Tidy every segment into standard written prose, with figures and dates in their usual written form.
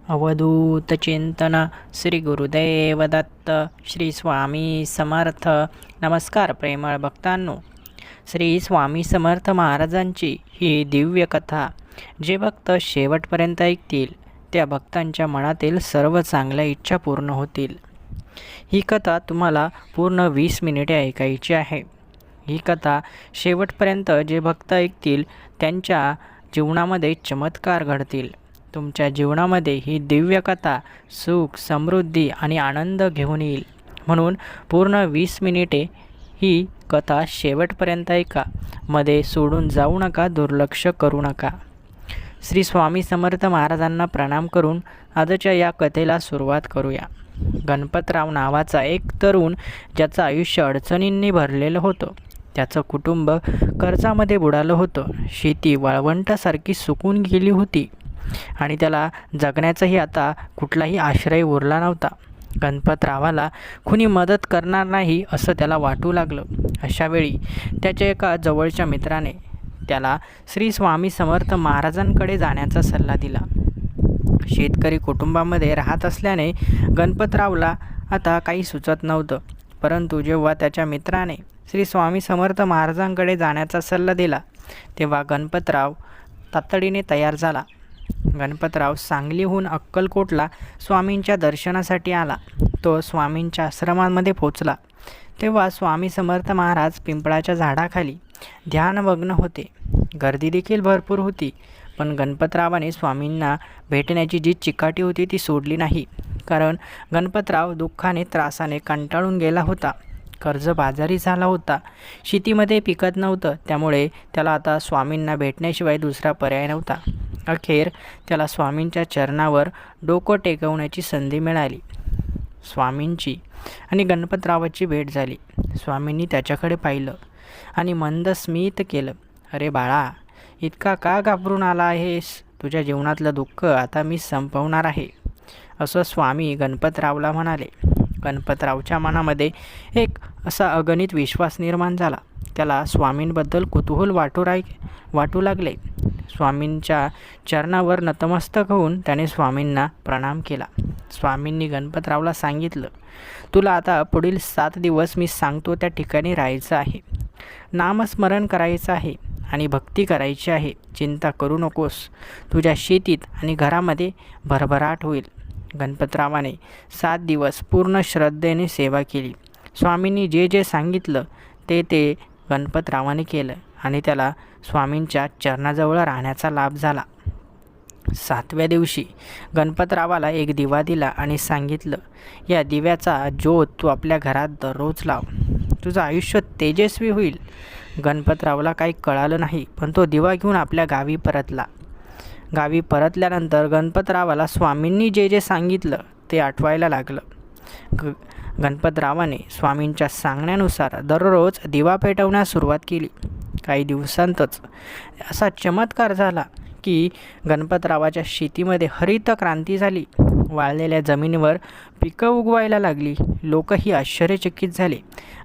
अवधूत चिंतन श्री गुरुदेव दत्त श्री स्वामी समर्थ. नमस्कार प्रेमळ भक्तांनो. श्री स्वामी समर्थ महाराजांची ही दिव्य कथा जे भक्त शेवटपर्यंत ऐकतील त्या भक्तांच्या मनातील सर्व चांगल्या इच्छा पूर्ण होतील. ही कथा तुम्हाला पूर्ण 20 मिनिटे ऐकायची आहे. ही कथा शेवटपर्यंत जे भक्त ऐकतील त्यांच्या जीवनामध्ये चमत्कार घडतील. तुमच्या जीवनामध्ये ही दिव्य कथा सुख, समृद्धी आणि आनंद घेऊन येईल. म्हणून पूर्ण 20 मिनिटे ही कथा शेवटपर्यंत ऐका. मध्ये सोडून जाऊ नका, दुर्लक्ष करू नका. श्री स्वामी समर्थ महाराजांना प्रणाम करून आजच्या या कथेला सुरुवात करूया. गणपतराव नावाचा एक तरुण ज्याचं आयुष्य अडचणींनी भरलेलं होतं. त्याचं कुटुंब कर्जामध्ये बुडालं होतं. शेती वाळवंटासारखी सुकून गेली होती आणि त्याला जगण्याचाही आता कुठलाही आश्रय उरला नव्हता. गणपतरावाला कुणी मदत करणार नाही असं त्याला वाटू लागलं. अशावेळी त्याच्या एका जवळच्या मित्राने त्याला श्री स्वामी समर्थ महाराजांकडे जाण्याचा सल्ला दिला. शेतकरी कुटुंबामध्ये राहत असल्याने गणपतरावला आता काही सुचत नव्हतं. परंतु जेव्हा त्याच्या मित्राने श्री स्वामी समर्थ महाराजांकडे जाण्याचा सल्ला दिला तेव्हा गणपतराव तातडीने तयार झाला. गणपतराव सांगलीहून अक्कलकोटला स्वामींच्या दर्शनासाठी आला. तो स्वामींच्या आश्रमामध्ये पोचला तेव्हा स्वामी समर्थ महाराज पिंपळाच्या झाडाखाली ध्यानमग्न होते. गर्दी देखील भरपूर होती. पण गणपतरावाने स्वामींना भेटण्याची जी चिकाटी होती ती सोडली नाही. कारण गणपतराव दुःखाने त्रासाने कंटाळून गेला होता. कर्जबाजारी झाला होता. शेतीमध्ये पिकत नव्हतं. त्यामुळे त्याला आता स्वामींना भेटण्याशिवाय दुसरा पर्याय नव्हता. अखेर त्याला स्वामींच्या चरणावर डोकं टेकवण्याची संधी मिळाली. स्वामींची आणि गणपतरावाची भेट झाली. स्वामींनी त्याच्याकडे पाहिलं आणि मंद स्मित केलं. अरे बाळा, इतका का घाबरून आला आहेस? तुझ्या जीवनातलं दुःख आता मी संपवणार आहे असं स्वामी गणपतरावला म्हणाले. गणपतरावच्या मनामध्ये एक असा अगणित विश्वास निर्माण झाला. त्याला स्वामींबद्दल कुतूहल वाटू लागले. स्वामींच्या चरणावर नतमस्तक होऊन त्याने स्वामींना प्रणाम केला. स्वामींनी गणपतरावला सांगितलं, तुला आता पुढील 7 दिवस मी सांगतो त्या ठिकाणी राहायचं आहे. नामस्मरण करायचं आहे आणि भक्ती करायची आहे. चिंता करू नकोस. तुझ्या शेतीत आणि घरामध्ये भरभराट होईल. गणपतरावाने 7 दिवस पूर्ण श्रद्धेने सेवा केली. स्वामींनी जे जे सांगितलं ते गणपतरावाने केलं आणि त्याला स्वामींच्या चरणाजवळ राहण्याचा लाभ झाला. 7व्या दिवशी गणपतरावाला एक दिवा दिला आणि सांगितलं, या दिव्याचा ज्योत तू आपल्या घरात दररोज लाव. तुझं आयुष्य तेजस्वी होईल. गणपतरावला काही कळालं नाही, पण तो दिवा घेऊन आपल्या गावी परतला. गावी परतल्यानंतर गणपतरावाला स्वामींनी जे जे सांगितलं ते आठवायला लागलं. गणपतरावाने स्वामींच्या सांगण्यानुसार दररोज दिवा पेटवण्यास सुरुवात केली. काही दिवसांतच असा चमत्कार झाला की गणपतरावाच्या शेतीमध्ये हरित क्रांती झाली. वाळलेल्या जमिनीवर पिकं उगवायला लागली. लोकही आश्चर्यचकित झाले.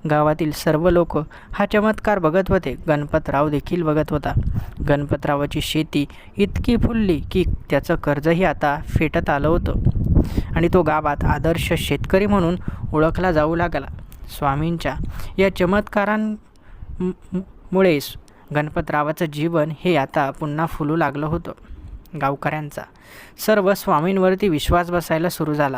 गावातील सर्व लोक हा चमत्कार बघत होते. गणपतराव देखील बघत होता. गणपतरावाची शेती इतकी फुलली की त्याचं कर्जही आता फेटत आलं होतं आणि तो गावात आदर्श शेतकरी म्हणून ओळखला जाऊ लागला. स्वामींच्या या चमत्कारांमुळे गणपतरावाचं जीवन हे आता पुन्हा फुलू लागलं होतं. गावकऱ्यांचा सर्व स्वामींवरती विश्वास बसायला सुरू झाला.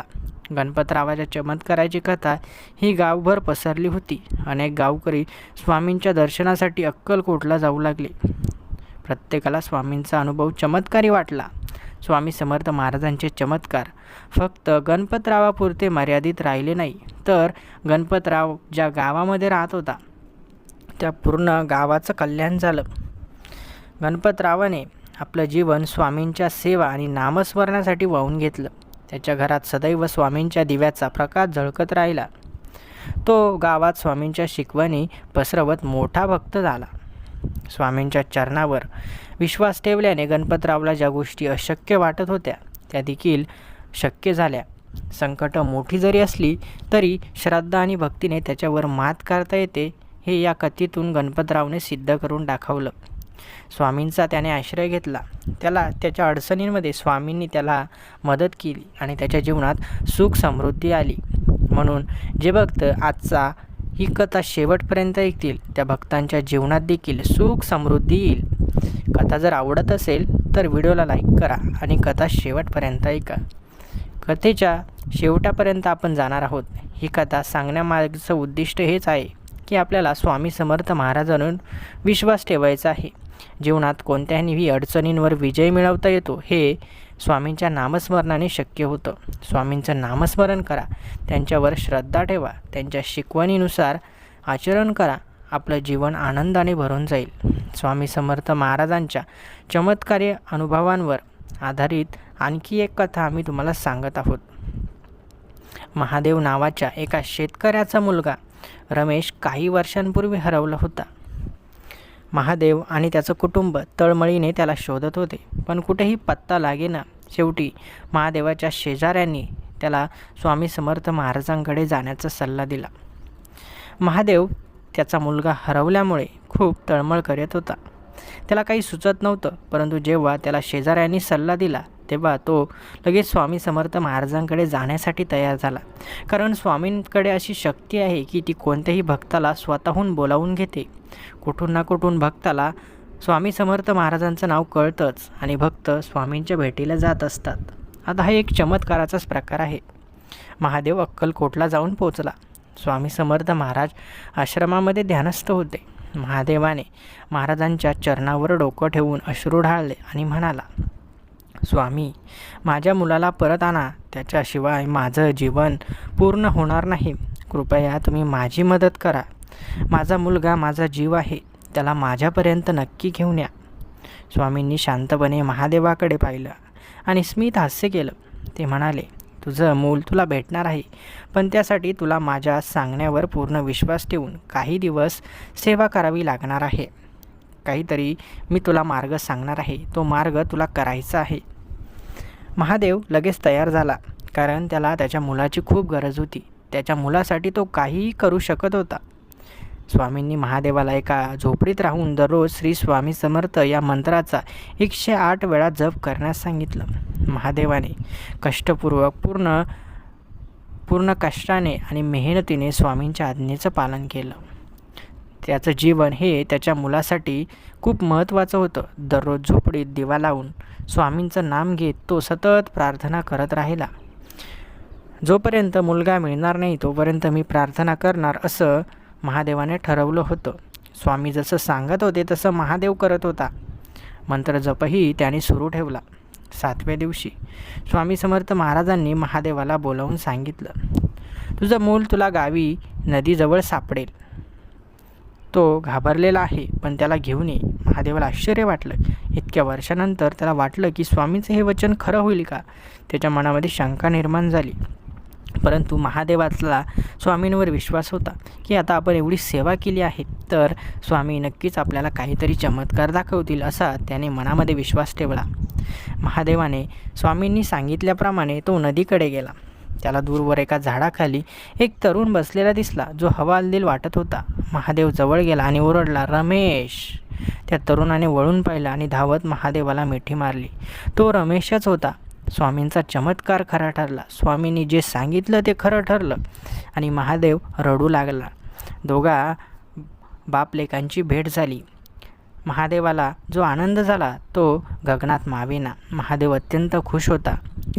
गणपतरावाच्या चमत्काराची कथा ही गावभर पसरली होती. अनेक गावकरी स्वामींच्या दर्शनासाठी अक्कलकोटला जाऊ लागले. प्रत्येकाला स्वामींचा अनुभव चमत्कारी वाटला. स्वामी समर्थ महाराजांचे चमत्कार फक्त गणपतरावापुरते मर्यादित राहिले नाही, तर गणपतराव ज्या गावामध्ये राहत होता त्या पूर्ण गावाचं कल्याण झालं. गणपतरावाने आपलं जीवन स्वामींच्या सेवा आणि नामस्मरणासाठी वाहून घेतलं. त्याच्या घरात सदैव स्वामींच्या दिव्याचा प्रकाश झळकत राहिला. तो गावात स्वामींच्या शिकवणी पसरवत मोठा भक्त झाला. स्वामींच्या चरणावर विश्वास ठेवल्याने गणपतरावला ज्या गोष्टी अशक्य वाटत होत्या त्या देखील शक्य झाल्या. संकट मोठी जरी असली तरी श्रद्धा आणि भक्तीने त्याच्यावर मात करता येते हे या कथेतून गणपतरावने सिद्ध करून दाखवलं. स्वामींचा त्याने आश्रय घेतला. त्याला त्याच्या अडचणींमध्ये स्वामींनी त्याला मदत केली आणि त्याच्या जीवनात सुख समृद्धी आली. म्हणून जे भक्त आजचा ही कथा शेवटपर्यंत ऐकतील त्या भक्तांच्या जीवनात देखील सुख समृद्धी येईल. कथा जर आवडत असेल तर व्हिडिओला लाईक करा आणि कथा शेवटपर्यंत ऐका. कथेच्या शेवटापर्यंत आपण जाणार आहोत. ही कथा सांगण्यामागचं उद्दिष्ट हेच आहे की आपल्याला स्वामी समर्थ महाराजांवर विश्वास ठेवायचा आहे. जीवनात कोणत्याही अडचणींवर विजय मिळवता येतो हे स्वामींच्या नामस्मरणाने शक्य होतं. स्वामींचं नामस्मरण करा, त्यांच्यावर श्रद्धा ठेवा, त्यांच्या शिकवणीनुसार आचरण करा. आपलं जीवन आनंदाने भरून जाईल. स्वामी समर्थ महाराजांच्या चमत्कारी अनुभवांवर आधारित आणखी एक कथा आम्ही तुम्हाला सांगत आहोत. महादेव नावाच्या एका शेतकऱ्याचा मुलगा रमेश काही वर्षांपूर्वी हरवला होता. महादेव आणि त्याचं कुटुंब तळमळीने त्याला शोधत होते, पण कुठेही पत्ता लागेना. शेवटी महादेवाच्या शेजाऱ्यांनी त्याला स्वामी समर्थ महाराजांकडे जाण्याचा सल्ला दिला. महादेव त्याचा मुलगा हरवल्यामुळे खूप तळमळ करत होता. त्याला काही सुचत नव्हतं, परंतु जेव्हा त्याला शेजाऱ्यांनी सल्ला दिला तेव्हा तो लगेच स्वामी समर्थ महाराजांकडे जाण्यासाठी तयार झाला. कारण स्वामींकडे अशी शक्ती आहे की ती कोणत्याही भक्ताला स्वतःहून बोलावून घेते. कुठून ना कुठून भक्ताला स्वामी समर्थ महाराजांचं नाव कळतंच आणि भक्त स्वामींच्या भेटीला जात असतात. आता हा एक चमत्काराचाच प्रकार आहे. महादेव अक्कलकोटला जाऊन पोचला. स्वामी समर्थ महाराज आश्रमामध्ये ध्यानस्थ होते. महादेवाने महाराजांच्या चरणावर डोकं ठेवून अश्रू ढाळले आणि म्हणाला, स्वामी, माझ्या मुलाला परत आणा. त्याच्याशिवाय माझं जीवन पूर्ण होणार नाही. कृपया तुम्ही माझी मदत करा. माझा मुलगा माझा जीव आहे. त्याला माझ्यापर्यंत नक्की घेऊन या. स्वामींनी शांतपणे महादेवाकडे पाहिलं आणि स्मित हास्य केलं. ते म्हणाले, तुझं मूल तुला भेटणार आहे, पण त्यासाठी तुला माझ्या सांगण्यावर पूर्ण विश्वास ठेवून काही दिवस सेवा करावी लागणार आहे. काहीतरी मी तुला मार्ग सांगणार आहे, तो मार्ग तुला करायचा आहे. महादेव लगेच तयार झाला, कारण त्याला त्याच्या मुलाची खूप गरज होती. त्याच्या मुलासाठी तो काहीही करू शकत होता. स्वामींनी महादेवाला एका झोपडीत राहून दररोज श्री स्वामी समर्थ या मंत्राचा 108 वेळा जप करण्यास सांगितलं. महादेवाने कष्टपूर्वक पूर्ण कष्टाने आणि मेहनतीने स्वामींच्या आज्ञेचं पालन केलं. त्याचं जीवन हे त्याच्या मुलासाठी खूप महत्त्वाचं होतं. दररोज झोपडीत दिवा लावून स्वामींचं नाम घेत तो सतत प्रार्थना करत राहिला. जोपर्यंत मुलगा मिळणार नाही तोपर्यंत मी प्रार्थना करणार असं महादेवाने ठरवलं होतं. स्वामी जसं सांगत होते तसं महादेव करत होता. मंत्र जपही त्याने सुरू ठेवला. 7व्या दिवशी स्वामी समर्थ महाराजांनी महादेवाला बोलावून सांगितलं, तुझं मूल तुला गावी नदीजवळ सापडेल. तो घाबरलेला आहे, पण त्याला घेऊन ये. महादेवाला आश्चर्य वाटलं. इतक्या वर्षानंतर त्याला वाटलं की स्वामींचं हे वचन खरं होईल का. त्याच्या मनामध्ये शंका निर्माण झाली. परंतु महादेवाचा स्वामींवर विश्वास होता की आता आपण एवढी सेवा केली आहे तर स्वामी नक्कीच आपल्याला काहीतरी चमत्कार दाखवतील असा त्याने मनामध्ये विश्वास ठेवला. महादेवाने स्वामींनी सांगितल्याप्रमाणे तो नदीकडे गेला. त्याला दूरवर एका झाडाखाली एक तरुण बसलेला दिसला, जो हवालदिल वाटत होता. महादेव जवळ गेला आणि ओरडला, रमेश. त्या तरुणाने वळून पाहिलं आणि धावत महादेवाला मिठी मारली. तो रमेशच होता. स्वामींचा चमत्कार खरा ठरला. स्वामींनी जे सांगितलं ते खरं ठरलं आणि महादेव रडू लागला. दोघा बापलेकांची भेट झाली. महादेवाला जो आनंद झाला तो गगनात मावेना. महादेव अत्यंत खुश होता.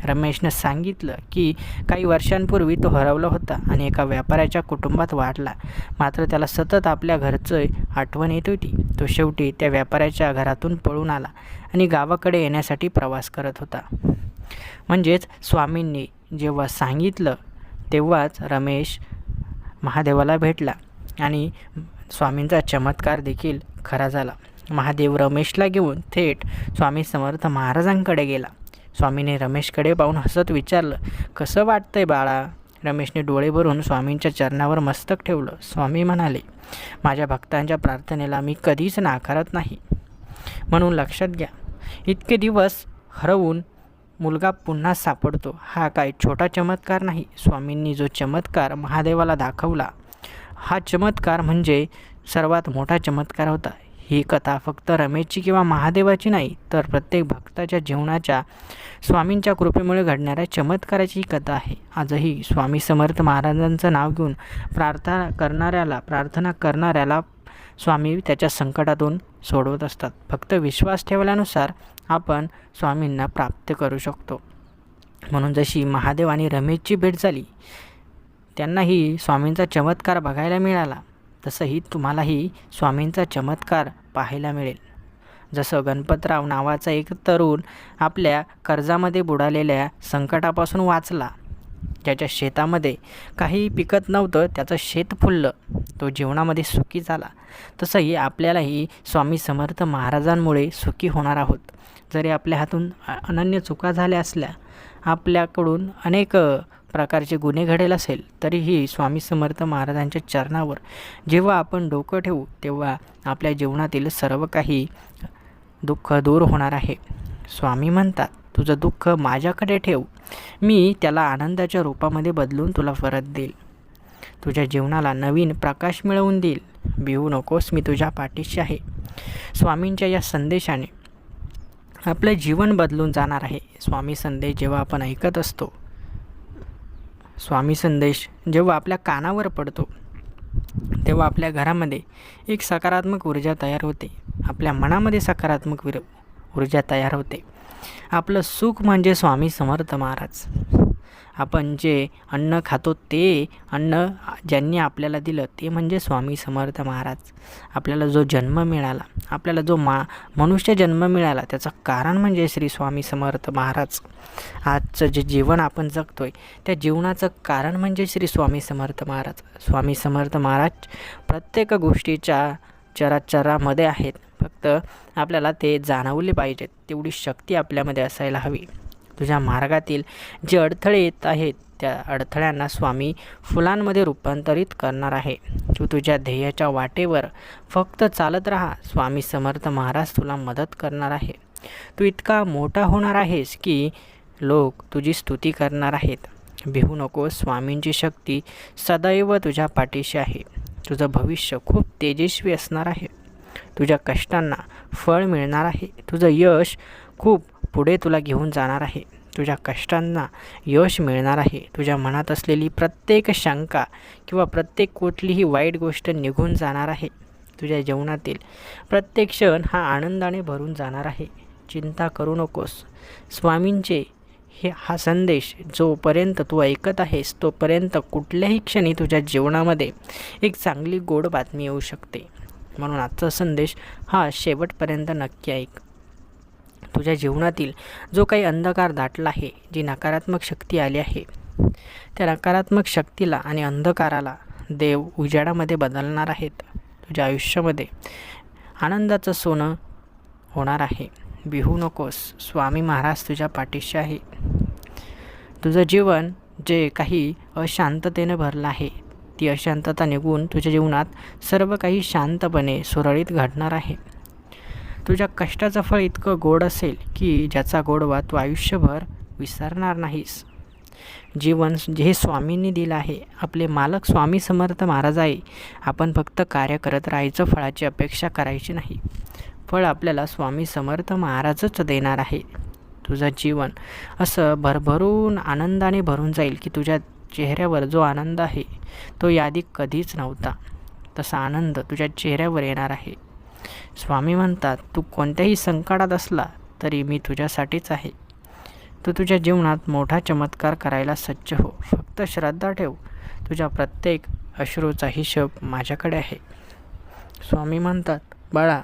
रमेशनं सांगितलं की काही वर्षांपूर्वी तो हरवला होता आणि एका व्यापाऱ्याच्या कुटुंबात वाढला. मात्र त्याला सतत आपल्या घरचं आठवण येत होती. तो शेवटी त्या व्यापाऱ्याच्या घरातून पळून आला आणि गावाकडे येण्यासाठी प्रवास करत होता. म्हणजेच स्वामींनी जेव्हा सांगितलं तेव्हाच रमेश महादेवाला भेटला आणि स्वामींचा चमत्कार देखील खरा झाला. महादेव रमेशला घेऊन थेट स्वामी समर्थ महाराजांकडे गेला. स्वामीने रमेशकडे पाहून हसत विचारलं, कसं वाटतंय बाळा. रमेशने डोळे भरून स्वामींच्या चरणावर मस्तक ठेवलं. स्वामी म्हणाले, माझ्या भक्तांच्या प्रार्थनेला मी कधीच नाकारत नाही, म्हणून लक्षात घ्या. इतके दिवस हरवून मुलगा पुन्हा सापडतो हा काही छोटा चमत्कार नाही. स्वामींनी जो चमत्कार महादेवाला दाखवला हा चमत्कार म्हणजे सर्वात मोठा चमत्कार होता. ही कथा फक्त रमेशची किंवा महादेवाची नाही, तर प्रत्येक भक्ताच्या जीवनाच्या स्वामींच्या कृपेमुळे घडणाऱ्या चमत्काराची ही कथा आहे. आजही स्वामी समर्थ महाराजांचं नाव घेऊन प्रार्थना करणाऱ्याला स्वामी त्याच्या संकटातून सोडवत असतात. फक्त विश्वास ठेवल्यानुसार आपण स्वामींना प्राप्त करू शकतो. म्हणून जशी महादेव आणि रमेशची भेट झाली, त्यांनाही स्वामींचा चमत्कार बघायला मिळाला, तसंही तुम्हालाही स्वामींचा चमत्कार पाहायला मिळेल. जसं गणपतराव नावाचा एक तरुण आपल्या कर्जामध्ये बुडालेल्या संकटापासून वाचला, ज्याच्या शेतामध्ये काही पिकत नव्हतं त्याचं शेत फुललं, तो जीवनामध्ये सुखी झाला, तसंही आपल्यालाही स्वामी समर्थ महाराजांमुळे सुखी होणार आहोत. जरी आपल्या हातून अनन्य चुका झाल्या असल्या, आपल्याकडून अनेक प्रकारचे गुन्हे घडेल असेल, तरीही स्वामी समर्थ महाराजांच्या चरणावर जेव्हा आपण डोकं ठेवू तेव्हा आपल्या जीवनातील सर्व काही दुःख दूर होणार आहे. स्वामी म्हणतात, तुझं दुःख माझ्याकडे ठेव, मी त्याला आनंदाच्या रूपामध्ये बदलून तुला परत देईल, तुझ्या जीवनाला नवीन प्रकाश मिळवून देईल. भिवू नकोस, मी तुझ्या पाठीशी आहे. स्वामींच्या या संदेशाने आपलं जीवन बदलून जाणार आहे. स्वामी संदेश जेव्हा आपण ऐकत असतो, स्वामी संदेश जेव्हा आपल्या कानावर पडतो, तेव्हा आपल्या घरामध्ये एक सकारात्मक ऊर्जा तयार होते, आपल्या मनामध्ये सकारात्मक ऊर्जा तयार होते. आपलं सुख म्हणजे स्वामी समर्थ महाराज. आपण जे अन्न खातो ते अन्न ज्यांनी आपल्याला दिलं ते म्हणजे स्वामी समर्थ महाराज. आपल्याला जो जन्म मिळाला, आपल्याला जो मनुष्य जन्म मिळाला, त्याचं कारण म्हणजे श्री स्वामी समर्थ महाराज. आजचं जे जीवन आपण जगतोय त्या जीवनाचं कारण म्हणजे श्री स्वामी समर्थ महाराज. स्वामी समर्थ महाराज प्रत्येक गोष्टीच्या चराचरामध्ये आहेत, फक्त आपल्याला ते जाणवले पाहिजेत, तेवढी शक्ती आपल्यामध्ये असायला हवी. तुझ्या मार्गातील जे अडथळे येत आहेत त्या अडथळ्यांना स्वामी फुलांमध्ये रूपांतरित करणार आहे. तू तुझ्या ध्येयाच्या वाटेवर फक्त चालत राहा, स्वामी समर्थ महाराज तुला मदत करणार आहे. तू इतका मोठा होणार आहेस की लोक तुझी स्तुती करणार आहेत. भिवू नको, स्वामींची शक्ती सदैव तुझ्या पाठीशी आहे. तुझं भविष्य खूप तेजस्वी असणार आहे. तुझ्या कष्टांना फळ मिळणार आहे. तुझं यश खूप पुढे तुला घेऊन जाणार आहे. तुझ्या कष्टांना यश मिळणार आहे. तुझ्या मनात असलेली प्रत्येक शंका किंवा प्रत्येक कुठलीही वाईट गोष्ट निघून जाणार आहे. तुझ्या जीवनातील प्रत्येक क्षण हा आनंदाने भरून जाणार आहे. चिंता करू नकोस. स्वामींचे हा संदेश जोपर्यंत तू ऐकत आहेस तोपर्यंत कुठल्याही क्षणी तुझ्या जीवनामध्ये एक चांगली गोड बातमी येऊ शकते. म्हणून आजचा संदेश हा शेवटपर्यंत नक्की ऐक. तुझ्या जीवनातील जो काही अंधकार दाटला आहे, जी नकारात्मक शक्ती आली आहे, त्या नकारात्मक शक्तीला आणि अंधकाराला देव उजाडामध्ये बदलणार आहेत. तुझ्या आयुष्यामध्ये आनंदाचं सोनं होणार आहे. भिवू नकोस, स्वामी महाराज तुझ्या पाठीशी आहे. तुझं जीवन जे काही अशांततेने भरलं आहे, ती अशांतता निघून तुझ्या जीवनात सर्व काही शांतपणे सुरळीत घडणार आहे. तुझ्या कष्टाचं फळ इतकं गोड असेल की ज्याचा गोडवा तू आयुष्यभर विसरणार नाहीस. जीवन जे स्वामींनी दिलं आहे, आपले मालक स्वामी समर्थ महाराज आहे. आपण फक्त कार्य करत राहायचं, फळाची अपेक्षा करायची नाही. फळ आपल्याला स्वामी समर्थ महाराजच देणार आहे. तुझं जीवन असं भरभरून आनंदाने भरून जाईल की तुझ्या चेहऱ्यावर जो आनंद आहे तो याआधी कधीच नव्हता, तसा आनंद तुझ्या चेहऱ्यावर येणार आहे. स्वामी म्हणतात, तू कोणत्याही संकटात असला तरी मी तुझ्यासाठीच आहे. तू तुझ्या जीवनात मोठा चमत्कार करायला सज्ज हो. फक्त श्रद्धा ठेव. तुझ्या प्रत्येक अश्रूचा हिशोब माझ्याकडे आहे. स्वामी म्हणतात, बाळा,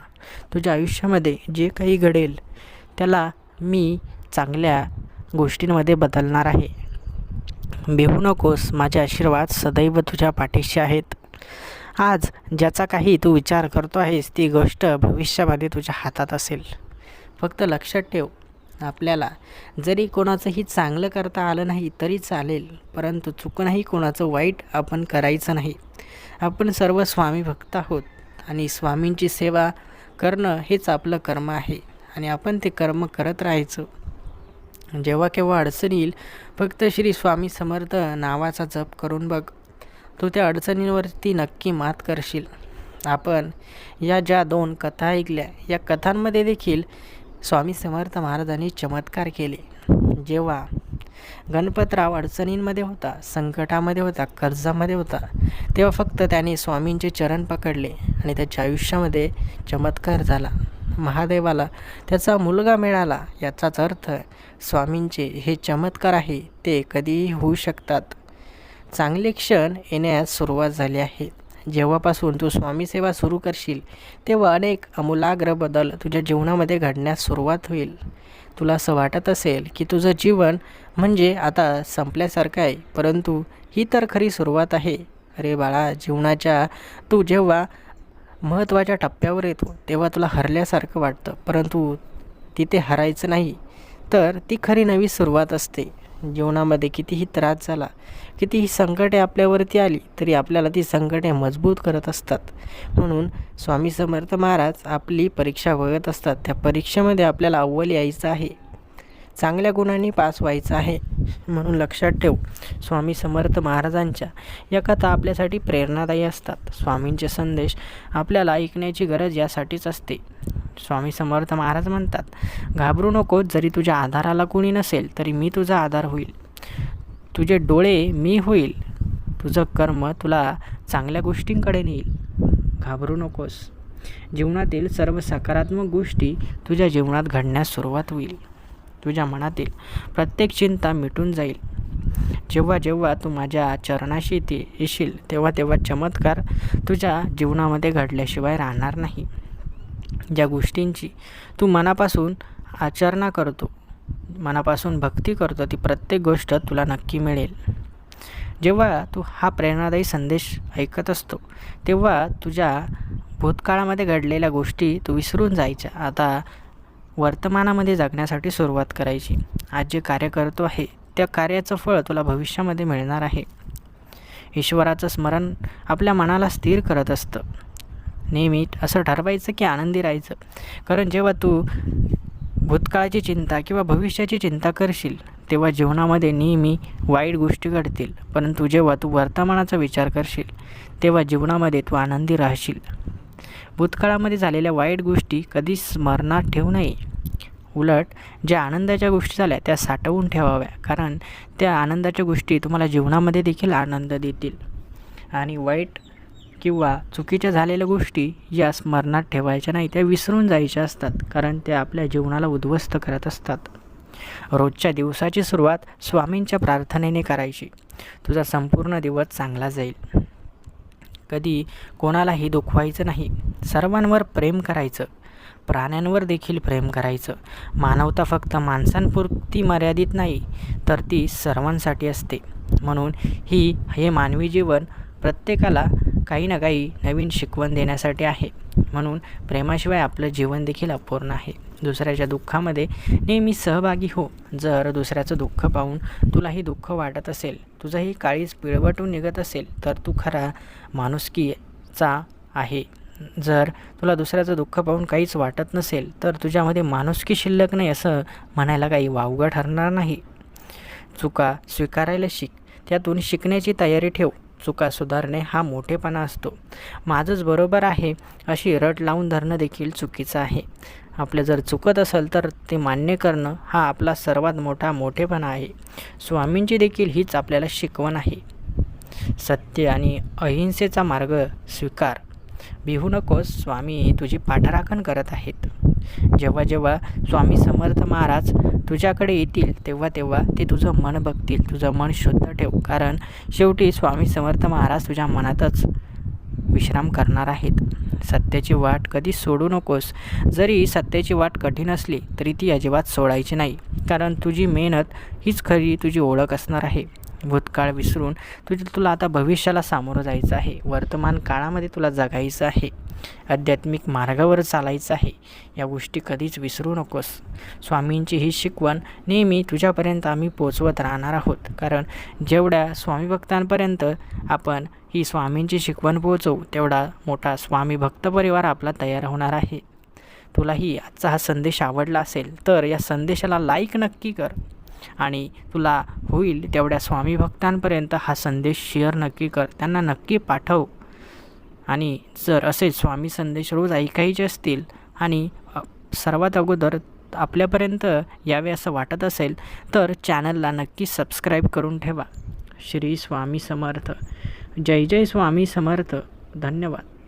तुझ्या आयुष्यामध्ये जे काही घडेल त्याला मी चांगल्या गोष्टींमध्ये बदलणार आहे. भिवू नकोस, माझे आशीर्वाद सदैव तुझ्या पाठीशी आहेत. आज ज्याचा काही तू विचार करतो आहेस ती गोष्ट भविष्यामध्ये तुझ्या हातात असेल. फक्त लक्षात ठेव, आपल्याला जरी कोणाचंही चांगलं करता आलं नाही तरी चालेल, परंतु चुकूनही कोणाचं वाईट आपण करायचं नाही. आपण सर्व स्वामी भक्त आहोत आणि स्वामींची सेवा करणं हेच आपलं कर्म आहे आणि आपण ते कर्म करत राहायचं. जेव्हा केव्हा अडचण येईल, फक्त श्री स्वामी समर्थ नावाचा जप करून बघ. तू त्या अडचणींवरती नक्की मात करशील. आपण या ज्या 2 कथा ऐकल्या, या कथांमध्ये देखील स्वामी समर्थ महाराजांनी चमत्कार केले. जेव्हा गणपतराव अडचणींमध्ये होता, संकटामध्ये होता, कर्जामध्ये होता, तेव्हा फक्त त्याने स्वामींचे चरण पकडले आणि त्याच्या आयुष्यामध्ये चमत्कार झाला. महादेवाला त्याचा मुलगा मिळाला. याचाच अर्थ स्वामींचे हे चमत्कार आहे ते कधीही होऊ शकतात. चांगले क्षण येण्यास सुरुवात झाली आहे. जेव्हापासून तू स्वामी सेवा सुरू करशील तेव्हा अनेक आमूलाग्र बदल तुझ्या जीवनामध्ये घडण्यास सुरुवात होईल. तुला असं वाटत असेल की तुझं जीवन म्हणजे आता संपल्यासारखं आहे, परंतु ही तर खरी सुरुवात आहे. अरे बाळा, जीवनाच्या तू जेव्हा महत्त्वाच्या टप्प्यावर येतो तेव्हा तुला हरल्यासारखं वाटतं, परंतु तिथे हरायचं नाही, तर ती खरी नवी सुरुवात असते. जीवनामध्ये कितीही त्रास झाला, कितीही संकटे आपल्यावरती आली तरी आपल्याला ती संकटे मजबूत करत असतात. म्हणून स्वामी समर्थ महाराज आपली परीक्षा बघत असतात. त्या परीक्षेमध्ये आपल्याला अव्वल यायचं आहे, चांगल्या गुणांनी पास व्हायचं आहे. म्हणून लक्षात ठेव, स्वामी समर्थ महाराजांच्या या कथा आपल्यासाठी प्रेरणादायी असतात. स्वामींचे संदेश आपल्याला ऐकण्याची गरज यासाठीच असते. स्वामी समर्थ महाराज म्हणतात, घाबरू नकोस, जरी तुझ्या आधाराला कोणी नसेल तरी मी तुझा आधार होईल. तुझे डोळे मी होईल, तुझं कर्म तुला चांगल्या गोष्टींकडे नेईल. घाबरू नकोस. जीवनातील सर्व सकारात्मक गोष्टी तुझ्या जीवनात घडण्यास सुरुवात होईल. तुझ्या मनातील प्रत्येक चिंता मिटून जाईल. जेव्हा जेव्हा तू माझ्या चरणाशी येशील तेव्हा तेव्हा चमत्कार तुझ्या जीवनामध्ये घडल्याशिवाय राहणार नाही. ज्या गोष्टींची तू मनापासून आचरणा करतो, मनापासून भक्ती करतो, ती प्रत्येक गोष्ट तुला नक्की मिळेल. जेव्हा तू हा प्रेरणादायी संदेश ऐकत असतो तेव्हा तुझ्या भूतकाळामध्ये घडलेल्या गोष्टी तू विसरून जायच्या. आता वर्तमानामध्ये जगण्यासाठी सुरुवात करायची. आज जे कार्य करतो आहे त्या कार्याचं फळ तुला भविष्यामध्ये मिळणार आहे. ईश्वराचं स्मरण आपल्या मनाला स्थिर करत असतं. नेहमी असं ठरवायचं की आनंदी राहायचं, कारण जेव्हा तू भूतकाळाची चिंता किंवा भविष्याची चिंता करशील तेव्हा जीवनामध्ये नेहमी वाईट गोष्टी घडतील, परंतु जेव्हा तू वर्तमानाचा विचार करशील तेव्हा जीवनामध्ये तू आनंदी राहशील. भूतकाळामध्ये झालेल्या वाईट गोष्टी कधीच स्मरणात ठेवू नये. उलट ज्या आनंदाच्या गोष्टी झाल्या त्या साठवून ठेवाव्या, कारण त्या आनंदाच्या गोष्टी तुम्हाला जीवनामध्ये देखील आनंद देतील. आणि वाईट किंवा चुकीच्या झालेल्या गोष्टी या स्मरणात ठेवायच्या नाही, त्या विसरून जायच्या असतात, कारण त्या आपल्या जीवनाला उद्ध्वस्त करत असतात. रोजच्या दिवसाची सुरुवात स्वामींच्या प्रार्थनेने करायची. तुझा संपूर्ण दिवस चांगला जाईल. कधी कोणालाही दुखवायचं नाही. सर्वांवर प्रेम करायचं, प्राण्यांवर देखील प्रेम करायचं. मानवता फक्त माणसांपुरती मर्यादित नाही, तर ती सर्वांसाठी असते. म्हणून हे मानवी जीवन प्रत्येकाला काही ना काही नवीन शिकवण देण्यासाठी आहे. म्हणून प्रेमाशिवाय आपलं जीवन देखील अपूर्ण आहे. दुसऱ्याच्या दुःखामध्ये नेहमी सहभागी हो. जर दुसऱ्याचं दुःख पाहून तुलाही दुःख वाटत असेल, तुझंही काळीज पिळवटून निघत असेल, तर तू खरा माणुसकीचा आहे. जर तुला दुसऱ्याचं दुःख पाहून काहीच वाटत नसेल तर तुझ्यामध्ये माणुसकी शिल्लक नाही असं म्हणायला काही वावगं ठरणार नाही. चुका स्वीकारायला शिक, त्यातून शिकण्याची तयारी ठेव. चुका सुधारणे हा मोठेपणा असतो. माझंच बरोबर आहे अशी रट लावून धरणं देखील चुकीचं आहे. आपलं जर चुकत असेल तर ते मान्य करणं हा आपला सर्वात मोठा मोठेपणा आहे. स्वामींची देखील हीच आपल्याला शिकवण आहे. सत्य आणि अहिंसेचा मार्ग स्वीकार. भिवू नकोस, स्वामी तुझी पाठराखण करत आहेत. जेव्हा जेव्हा स्वामी समर्थ महाराज तुझ्याकडे येतील तेव्हा तेव्हा ते तुझं मन बघतील. तुझं मन शुद्ध ठेव, कारण शेवटी स्वामी समर्थ महाराज तुझ्या मनातच विश्राम करणार आहेत. सत्याची वाट कधी सोडू नकोस. जरी सत्याची वाट कठीण असली तरी ती अजिबात सोडायची नाही, कारण तुझी मेहनत हीच खरी तुझी ओळख असणार आहे. भूतकाळ विसरून तुला आता भविष्याला सामोरं जायचं आहे. वर्तमान काळामध्ये तुला जगायचं आहे. आध्यात्मिक मार्गावर चालायचं आहे. या गोष्टी कधीच विसरू नकोस. स्वामींची ही शिकवण नेहमी तुझ्यापर्यंत आम्ही पोचवत राहणार आहोत, कारण जेवढ्या स्वामी भक्तांपर्यंत आपण ही स्वामींची शिकवण पोहोचवू तेवढा मोठा स्वामी भक्त परिवार आपला तयार होणार आहे. तुलाही आजचा हा संदेश आवडला असेल तर या संदेशाला लाईक नक्की कर आणि तुला होईल तेवढ्या स्वामी भक्तांपर्यंत हा संदेश शेअर नक्की कर. त्यांना नक्की पाठव आणि जर असे स्वामी संदेश रोज ऐकायचे असतील आणि सर्वात अगोदर आपल्यापर्यंत यावे असं वाटत असेल तर चॅनलला नक्की सबस्क्राईब करून ठेवा. श्री स्वामी समर्थ. जय जय स्वामी समर्थ. धन्यवाद.